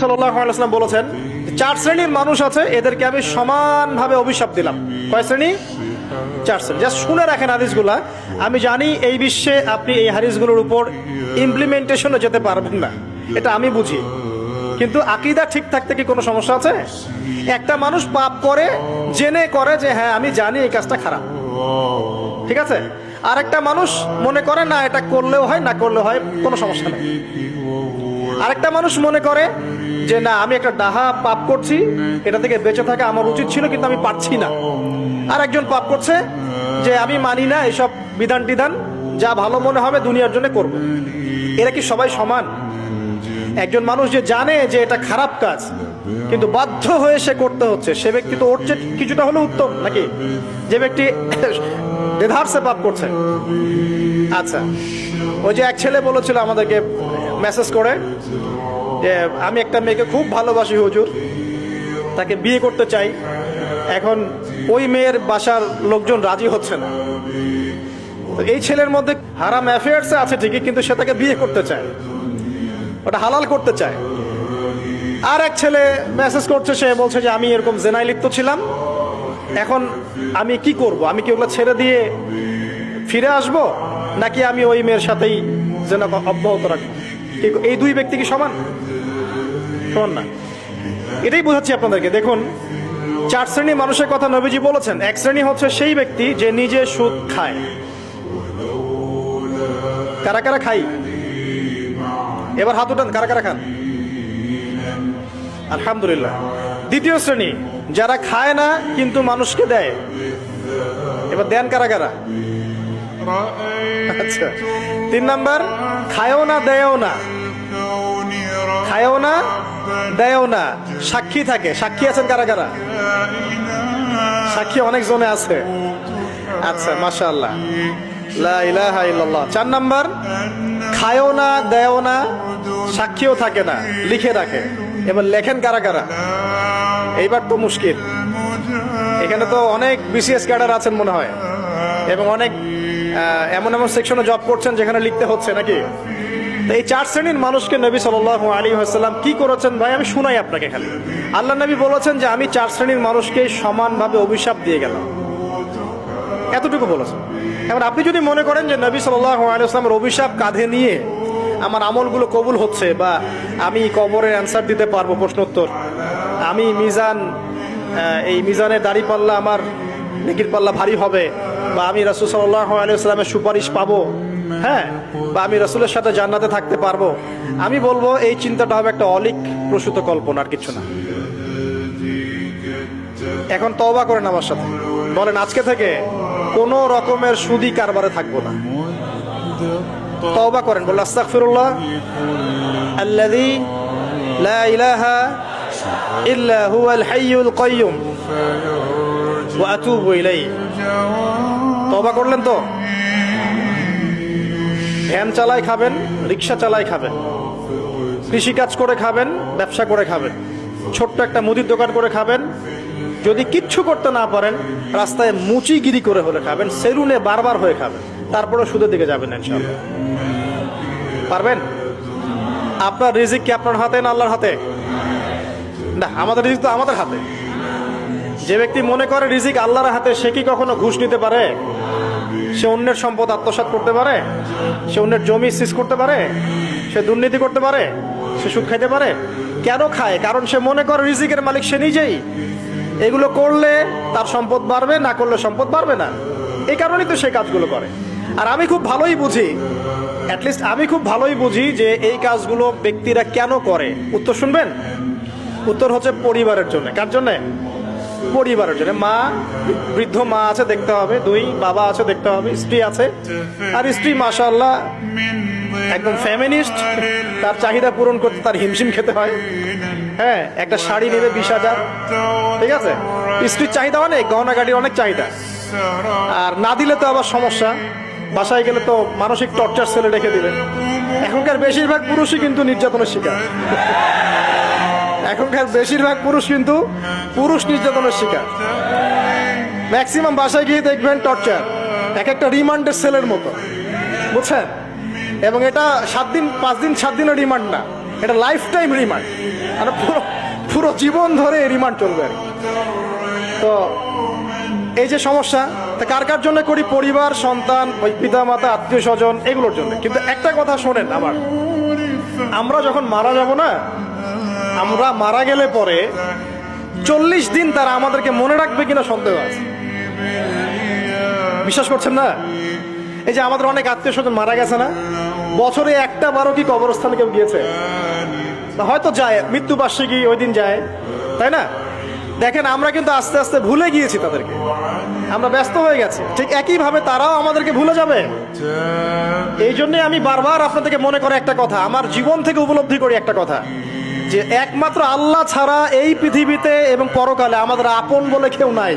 সাল্লাল্লাহু আলাইহি ওয়াসাল্লাম বলেছেন, চার শ্রেণীর মানুষ আছে, এদেরকে আমি সমানভাবে অভিশাপ দিলাম। কয় শ্রেণী? চার শ্রেণী। জাস্ট শুনে রাখেন হাদিসগুলা। আমি জানি এই বিশ্বে আপনি এই হাদিসগুলোর উপর ইমপ্লিমেন্টেশনে যেতে পারবেন না, এটা আমি বুঝি, কিন্তু আকীদা ঠিক থাকতে কি কোনো সমস্যা আছে? একটা মানুষ পাপ করে, জেনে করে যে হ্যাঁ আমি জানি এই কাজটা খারাপ, ঠিক আছে। আর একটা মানুষ মনে করে না এটা করলেও হয়, না করলেও হয়, কোনো সমস্যা নেই। আরেকটা মানুষ মনে করে যে না আমি একটা ডাহা পাপ করছি, এটা থেকে বেঁচে থাকা আমার উচিত ছিল কিন্তু আমি পারছি না। আর একজন পাপ করছে যে আমি মানি না এসব বিধান টিধান, যা ভালো মনে হবে দুনিয়ার জন্য করব। এরা কি সবাই সমান? একজন মানুষ যে জানে যে এটা খারাপ কাজ কিন্তু বাধ্য হয়ে সে করতে হচ্ছে, সে ব্যক্তি তো ওর চেয়ে কিছুটা হলেও উত্তম নাকি যে ব্যক্তি দেধারসে পাপ করছে? আচ্ছা, ওই যে এক ছেলে বলেছিল আমাদেরকে মেসেজ করে যে আমি একটা মেয়েকে খুব ভালোবাসি হুজুর, তাকে বিয়ে করতে চাই, এখন ওই মেয়ের বাসার লোকজন রাজি হচ্ছে না। তো এই ছেলের মধ্যে হারাম অ্যাফেয়ার্সে আছে ঠিকই, কিন্তু সে তাকে বিয়ে করতে চায়, ওটা হালাল করতে চায়। আর এক ছেলে মেসেজ করছে, সে বলছে যে আমি এরকম জেনায় লিপ্ত ছিলাম, এখন আমি কি করব? আমি কি ওগুলো ছেড়ে দিয়ে ফিরে আসব, নাকি আমি ওই মেয়ের সাথেই জেনা অব্যাহত রাখবো? এই দুই ব্যক্তি কি সমান? সমান না। এটাই বোঝাচ্ছি আপনাদেরকে। দেখুন, চার শ্রেণীর মানুষের কথা নবীজি বলেছেন। এক শ্রেণী হচ্ছে সেই ব্যক্তি যে নিজে সুদ খায়। কারা কারা খাই? এবার হাত উঠান, কারা কারা খান? আলহামদুলিল্লাহ। দ্বিতীয় শ্রেণী যারা খায় না কিন্তু মানুষকে দেয়। এবার দেন কারা কারা? আচ্ছা। তিন নাম্বার, খায়ও না দেয়ও না, খায়ও না দেয়ও না, সাক্ষী থাকে। সাক্ষী আছেন কারা কারা? সাক্ষী অনেক জনে আছে। আচ্ছা, মাশাআল্লাহ, লা ইলাহা ইল্লাল্লাহ। চার নাম্বার, খায়ও না দেয়ও না, সাক্ষীও থাকে না, লিখে রাখে। এবার লেখেন কারা কারা? এইবার তো মুশকিল। এখানে তো অনেক বিসিএস ক্যাডার আছেন মনে হয়, এবং অনেক এমন এমন সেকশনে জব করছেন যেখানে লিখতে হচ্ছে নাকি। তো এই চার শ্রেণীর মানুষকে নবী সাল্লাল্লাহু আলাইহি ওয়াসাল্লাম কি করেছেন ভাই, আমি শুনাই আপনাকে খালি। আল্লাহ নবী বলেছেন যে আমি চার শ্রেণীর মানুষকে সমানভাবে অভিশাপ দিয়ে গেলাম, এতটুকু বলেছেন। এবার আপনি যদি মনে করেন যে নবী সাল্লাল্লাহু আলাইহি ওয়াসাল্লামের অভিশাপ কাঁধে নিয়ে আমার আমলগুলো কবুল হচ্ছে, বা আমি কবরের অ্যান্সার দিতে পারবো, প্রশ্নোত্তর, আমি মিজান, এই মিজানের দাড়ি পাল্লা আমার নেকির পাল্লা ভারী হবে, বা আমি রাসূল সাল্লাল্লাহু আলাইহি ওয়াসাল্লামের সুপারিশ পাবো, হ্যাঁ, বা আমি রাসূলের সাথে জান্নাতে থাকতে পারবো, আমি বলবো এই চিন্তাটা হবে একটা অলিক প্রসূত কল্পনা, আর কিছু না। এখন তওবা করেন আমার সাথে, বলেন আজকে থেকে কোনো রকমের সুদি কারবারে থাকবো না। তওবা করেন, বলেন আস্তাগফিরুল্লাহ আল্লাযী লা ইলাহা ইল্লা হুয়াল হাইয়ুল কাইয়্যুম ওয়া আতুবু ইলাইহি। তওবা করলেন তো? ভ্যান চালায় খাবেন, রিক্সা চালায় খাবেন, কৃষিকাজ করে খাবেন, ব্যবসা করে খাবেন, ছোট্ট একটা মুদির দোকান করে খাবেন, যদি কিচ্ছু করতে না পারেন রাস্তায় মুচিগিরি করে হলে খাবেন, সেলুনে বারবার হয়ে খাবেন, তারপরে সুদের দিকে যাবেন ইনশাআল্লাহ। পারবেন? আপনার রিজিক কি আপনার হাতে না আল্লাহর হাতে? না, আমাদের রিজিক তো আমাদের হাতে। যে ব্যক্তি মনে করে রিজিক আল্লাহর হাতে, সে কি কখনো ঘুষ নিতে পারে? সে অন্যের সম্পদ আত্মসাৎ করতে পারে? সে অন্যের জমি সিজ করতে পারে? সে দুর্নীতি করতে পারে? সে সুদ খাইতে পারে? কেন খায়? কারণ সে মনে করে রিজিকের মালিক সে নিজেই। এগুলো করলে তার সম্পদ বাড়বে, না করলে সম্পদ বাড়বে না, এই কারণেই তো সে কাজগুলো করে। আর আমি খুব ভালোই বুঝি, অ্যাটলিস্ট আমি খুব ভালোই বুঝি যে এই কাজগুলো ব্যক্তিরা কেন করে। উত্তর শুনবেন? উত্তর হচ্ছে পরিবারের জন্য। কার জন্য? পরিবারের জন্য। মা, বৃদ্ধ মা আছে দেখতে হবে, দুই বাবা আছে দেখতে হবে, স্ত্রী আছে, আর স্ত্রী মাশাআল্লাহ একদম ফেমিনিস্ট, তার চাহিদা পূরণ করতে তার হিমশিম খেতে হয়। হ্যাঁ, একটা শাড়ি নেবে 20,000, ঠিক আছে, স্ত্রীর চাহিদা অনেক, গহনা গাড়ির অনেক চাহিদা, আর না দিলে তো আবার সমস্যা, বাসায় গেলে তো মানসিক টর্চার সেলে রেখে দিবে। এখনকার বেশিরভাগ পুরুষই কিন্তু নির্যাতনের শিকার। এখনকার বেশিরভাগ পুরুষ কিন্তু পুরুষ নির্যাতনের শিকার। ম্যাক্সিমাম বাসায় গিয়ে দেখবেন টর্চার, এক একটা রিমান্ডের সেলের মতো, বুঝছেন? এবং এটা 7 দিন 5 দিন 7 দিনের রিমান্ড না, এটা লাইফ টাইম রিমান্ড, মানে পুরো পুরো জীবন ধরে রিমান্ড চলবে আর কি। তো এই যে সমস্যা, তা কার কার জন্য করি? পরিবার, সন্তান, পিতা মাতা, আত্মীয় স্বজন, এগুলোর জন্য। কিন্তু একটা কথা শোনেন আমার, আমরা যখন মারা যাব না, আমরা মারা গেলে পরে 40 দিন তারা আমাদেরকে মনে রাখবে কিনা সন্দেহ আছে। বিশ্বাস করছেন না? এই যে আমাদের অনেক আত্মীয় স্বজন মারা গেছে না, বছরে একটা বারো কি কবরস্থানে কেউ গিয়েছে? হয়তো যায়, মৃত্যুবার্ষিকী ওই দিন যায়, তাই না? দেখেন আমরা কিন্তু আস্তে আস্তে ভুলে গিয়েছি তাদেরকে, আমরা ব্যস্ত হয়ে গেছি। ঠিক একইভাবে তারাও আমাদেরকে ভুলে যাবে। এই জন্যে আমি বারবার আপনাদেরকে মনে করে একটা কথা, আমার জীবন থেকে উপলব্ধি করি একটা কথা, যে একমাত্র আল্লাহ ছাড়া এই পৃথিবীতে এবং পরকালে আমাদের আপন বলে কেউ নাই।